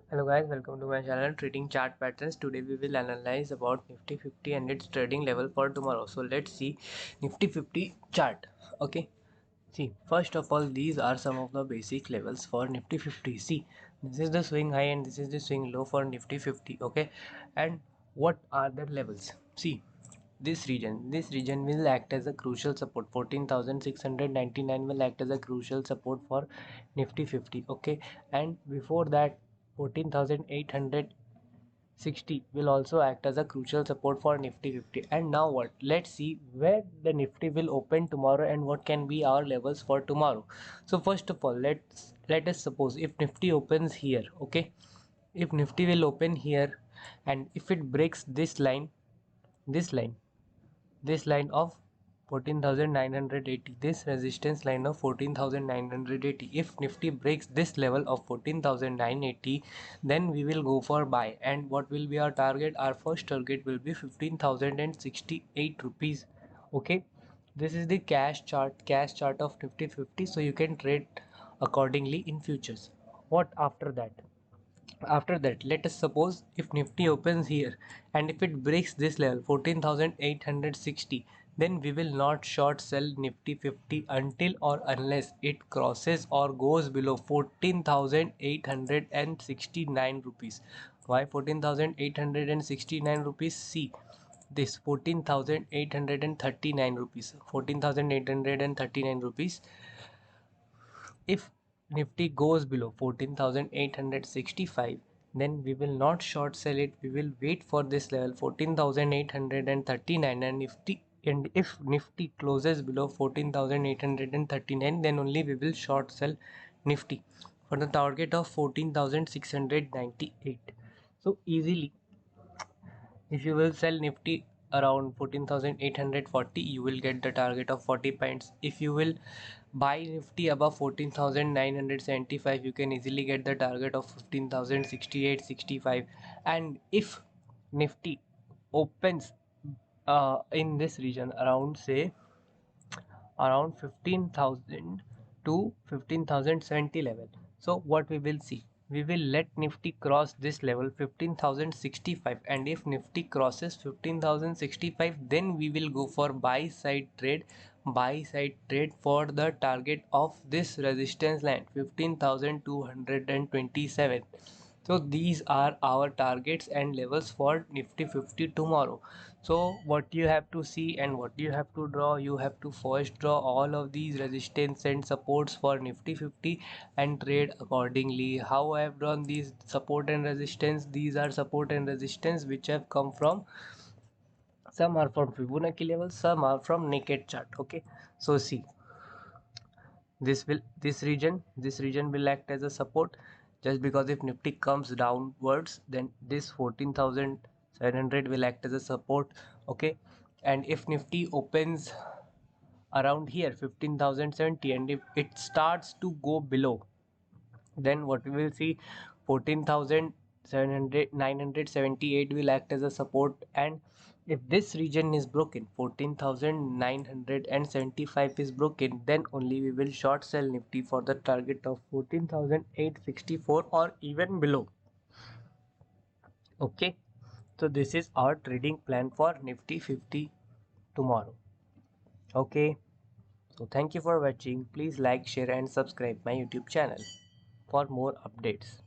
Hello guys, welcome to my channel Trading Chart Patterns. Today we will analyze about Nifty 50 and its trading level for tomorrow. So let's see Nifty 50 chart. Okay, see, first of all, these are some of the basic levels for Nifty 50. See, this is the swing high and this is the swing low for Nifty 50. Okay, and what are the levels? See, this region will act as a crucial support. 14,699 will act as a crucial support for Nifty 50. Okay, and before that 14,860 will also act as a crucial support for Nifty 50. And now what? Let's see where the Nifty will open tomorrow and what can be our levels for tomorrow. So first of all, let us suppose if Nifty opens here. Okay, if Nifty will open here and if it breaks this line this line of 14,980, this resistance line of 14,980, if Nifty breaks this level of 14,980, then we will go for buy. And what will be our target? Our first target will be 15,068 rupees. Okay, this is the cash chart of Nifty 50, so you can trade accordingly in futures. What after that? After that, let us suppose if Nifty opens here and if it breaks this level 14,860, then we will not short sell Nifty 50 until or unless it crosses or goes below 14,869 rupees. Why 14,869 rupees? See, this 14,839 rupees, 14,839 rupees. If Nifty goes below 14,865, then we will not short sell it. We will wait for this level 14,839, and if Nifty closes below 14,839, then only we will short sell Nifty for the target of 14,698. So easily, if you will sell Nifty around 14,840, you will get the target of 40 points. If you will buy Nifty above 14,975, you can easily get the target of 15,068, 65. And if Nifty opens in this region around, say, around 15,000 to 15,070 level, so what we will see, we will let Nifty cross this level 15,065, and if Nifty crosses 15,065, then we will go for buy side trade for the target of this resistance line 15,227. So these are our targets and levels for Nifty 50 tomorrow. So what you have to see and what you have to draw, you have to first draw all of these resistance and supports for Nifty 50 and trade accordingly. How I have drawn these support and resistance? These are support and resistance which have come from, some are from Fibonacci levels, some are from naked chart. Okay, so see, this region will act as a support, just because if Nifty comes downwards, then this 14,700 will act as a support. Okay, and if Nifty opens around here 15,070 and if it starts to go below, then what we will see, 14,700 978 will act as a support. And if this region is broken, 14,975 is broken, then only we will short sell Nifty for the target of 14,864 or even below. Okay, so this is our trading plan for Nifty 50 tomorrow. Okay, so thank you for watching. Please like, share and subscribe my YouTube channel for more updates.